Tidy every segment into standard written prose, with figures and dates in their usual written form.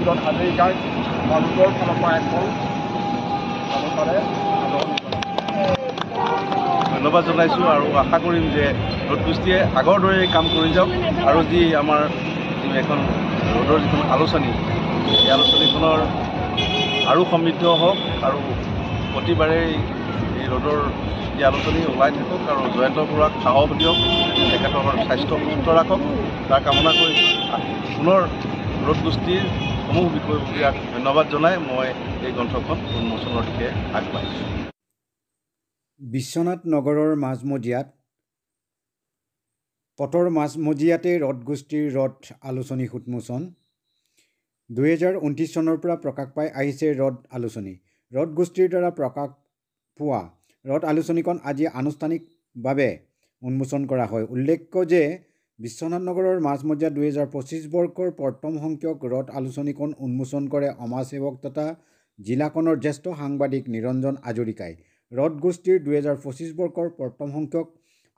নিৰঞ্জন হাজৰিকাক মানুহৰ ফালৰ পৰা এখন ধন্যবাদ জনাইছোঁ আৰু আশা কৰিম যে ৰ'দগোষ্ঠীয়ে আগৰ দৰে কাম কৰি যাওক আৰু যি আমাৰ এখন ৰ'দৰ যিখন আলোচনী এই আলোচনীখনৰ আৰু সমৃদ্ধ হওক আৰু প্ৰতিবাৰে এই ৰ'দৰ যি আলোচনী ওলাই থাকক আৰু জয়ন্ত বৰুৱাক সাহস দিয়ক, তেখেতৰ স্বাস্থ্য সুস্থ ৰাখক তাৰ কামনা কৰি পুনৰ ৰ'দগোষ্ঠীৰ সমূহ বিষয়ববীয়াক ধন্যবাদ জনাই মই এই গ্ৰন্থখন উন্মোচনৰ দিশে আগবাঢ়িছোঁ। বিশ্বনাথ নগৰৰ মাজমজিয়াত পথৰ মাজমজিয়াতে ৰ'দগোষ্ঠীৰ ৰথ আলোচনী উন্মোচন। 2029 চনৰ পৰা প্ৰকাশ পাই আহিছে ৰথ আলোচনী। ৰথগোষ্ঠীৰ দ্বাৰা প্ৰকাশ পোৱা ৰথ আলোচনীখন আজি আনুষ্ঠানিকভাৱে উন্মোচন কৰা হয়। উল্লেখ্য যে বিশ্বনাথ নগৰৰ মাজমজিয়াত 2025 বৰ্ষৰ প্ৰথম সংখ্যক ৰথ আলোচনীখন উন্মোচন কৰে সমাজসেৱক তথা জিলাখনৰ জ্যেষ্ঠ সাংবাদিক নিৰঞ্জন হাজৰিকাই। ৰথগোষ্ঠীৰ 2025 বৰ্ষৰ প্ৰথম সংখ্যক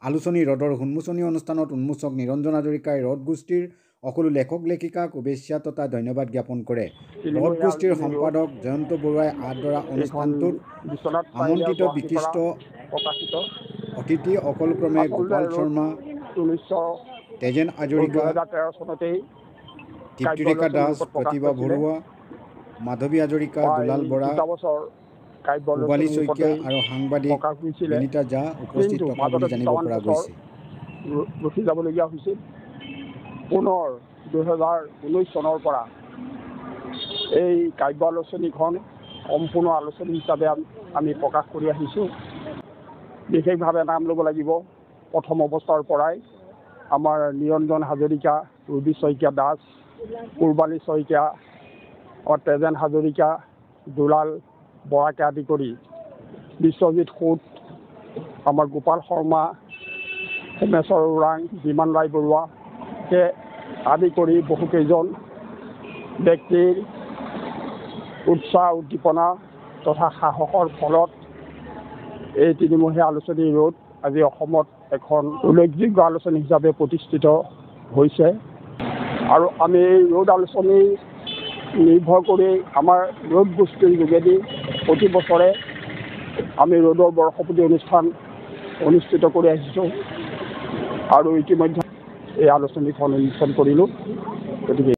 আলোচনী ৰথৰ উন্মোচনী অনুষ্ঠানত উন্মোচক নিৰঞ্জন হাজৰিকাই ৰথগোষ্ঠীৰ সকলো লেখক লেখিকাক শুভেচ্ছা তথা ধন্যবাদ জ্ঞাপন কৰে। ৰথগোষ্ঠীৰ সম্পাদক জয়ন্ত বৰুৱাই আদৰা অনুষ্ঠানটোত আমন্ত্ৰিত বিশিষ্ট অতিথি অকলক্ৰমে গোপাল শৰ্মা, তেজেন হাজৰিকা, তৃপ্তিৰেখা দাস, প্ৰতিভা বৰুৱা, মাধৱী হাজৰিকা, দুলাল বৰা, পূবালী শইকীয়া আৰু সাংবাদিক বিনীতা ঝা উপস্থিত থকা বুলি জানিব পৰা গৈছে। ৰখি যাবলগীয়া হৈছিল। পুনৰ 2019 চনৰ পৰা এই কাব্য আলোচনীখন সম্পূৰ্ণ আলোচনী হিচাপে আমি প্ৰকাশ কৰি আহিছোঁ। বিশেষভাৱে নাম ল'ব লাগিব প্ৰথম অৱস্থাৰ পৰাই আমাৰ নিৰঞ্জন হাজৰিকা, ৰবি শইকীয়া দাস, পূবালী শইকীয়া, তেজেন হাজৰিকা, দুলাল বৰাকে আদি কৰি বিশ্বজিৎ সুত, আমাৰ গোপাল শৰ্মা, হেমেশ্বৰ ওৰাং, বিমান ৰায় বৰুৱাকে আদি কৰি বহুকেইজন ব্যক্তিৰ উৎসাহ উদ্দীপনা তথা সাহসৰ ফলত এই তিনিমহীয়া আলোচনী ৰ'দ আজি অসমত এখন উল্লেখযোগ্য আলোচনী হিচাপে প্ৰতিষ্ঠিত হৈছে। আৰু আমি এই ৰ'দ আলোচনী নিৰ্ভৰ কৰি আমাৰ ৰ'দ গোষ্ঠীৰ যোগেদি প্ৰতি বছৰে আমি ৰ'দৰ বৰ্ষপূৰ্তি অনুষ্ঠান অনুষ্ঠিত কৰি আহিছোঁ আৰু ইতিমধ্যে এই আলোচনীখন উন্মোচন কৰিলোঁ। গতিকে